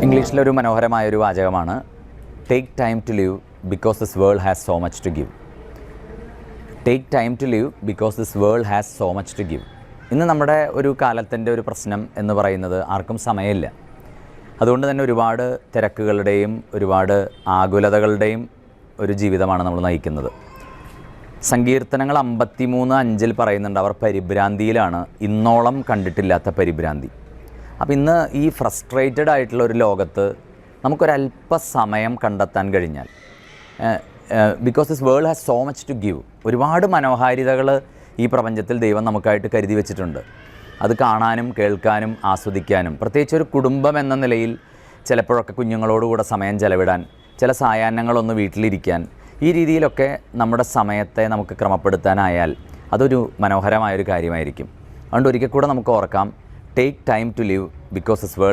ഇംഗ്ലീഷിലൊരു മനോഹരമായൊരു വാചകമാണ് take time to live because this world has so much to give. Take time to live because this world has so much to give. ഇന്ന് നമ്മുടെ ഒരു കാലത്തിൻ്റെ ഒരു പ്രശ്നം എന്ന് പറയുന്നത് ആർക്കും സമയമില്ല. അതുകൊണ്ട് തന്നെ ഒരുപാട് തിരക്കുകളുടെയും ഒരുപാട് ആകുലതകളുടെയും ഒരു ജീവിതമാണ് നമ്മൾ നയിക്കുന്നത്. സങ്കീർത്തനങ്ങൾ 53:5 പറയുന്നുണ്ട്, അവർ പരിഭ്രാന്തിയിലാണ്, ഇന്നോളം കണ്ടിട്ടില്ലാത്ത പരിഭ്രാന്തി. അപ്പോൾ ഇന്ന് ഈ ഫ്രസ്ട്രേറ്റഡ് ആയിട്ടുള്ള ഒരു ലോകത്ത് നമുക്കൊരല്പസമയം കണ്ടെത്താൻ കഴിഞ്ഞാൽ, because this world has so much to give, ഒരുപാട് മനോഹാരിതകൾ ഈ പ്രപഞ്ചത്തിൽ ദൈവം നമുക്കായിട്ട് കരുതി വെച്ചിട്ടുണ്ട്. അത് കാണാനും കേൾക്കാനും ആസ്വദിക്കാനും, പ്രത്യേകിച്ച് ഒരു കുടുംബം എന്ന നിലയിൽ ചിലപ്പോഴൊക്കെ കുഞ്ഞുങ്ങളോടുകൂടെ സമയം ചെലവിടാൻ, ചില സായാഹ്നങ്ങളൊന്ന് വീട്ടിലിരിക്കാൻ, ഈ രീതിയിലൊക്കെ നമ്മുടെ സമയത്തെ നമുക്ക് ക്രമപ്പെടുത്താനായാൽ അതൊരു മനോഹരമായൊരു കാര്യമായിരിക്കും. അതുകൊണ്ട് ഒരിക്കൽ കൂടെ നമുക്ക് ഓർക്കാം, take time to live because this world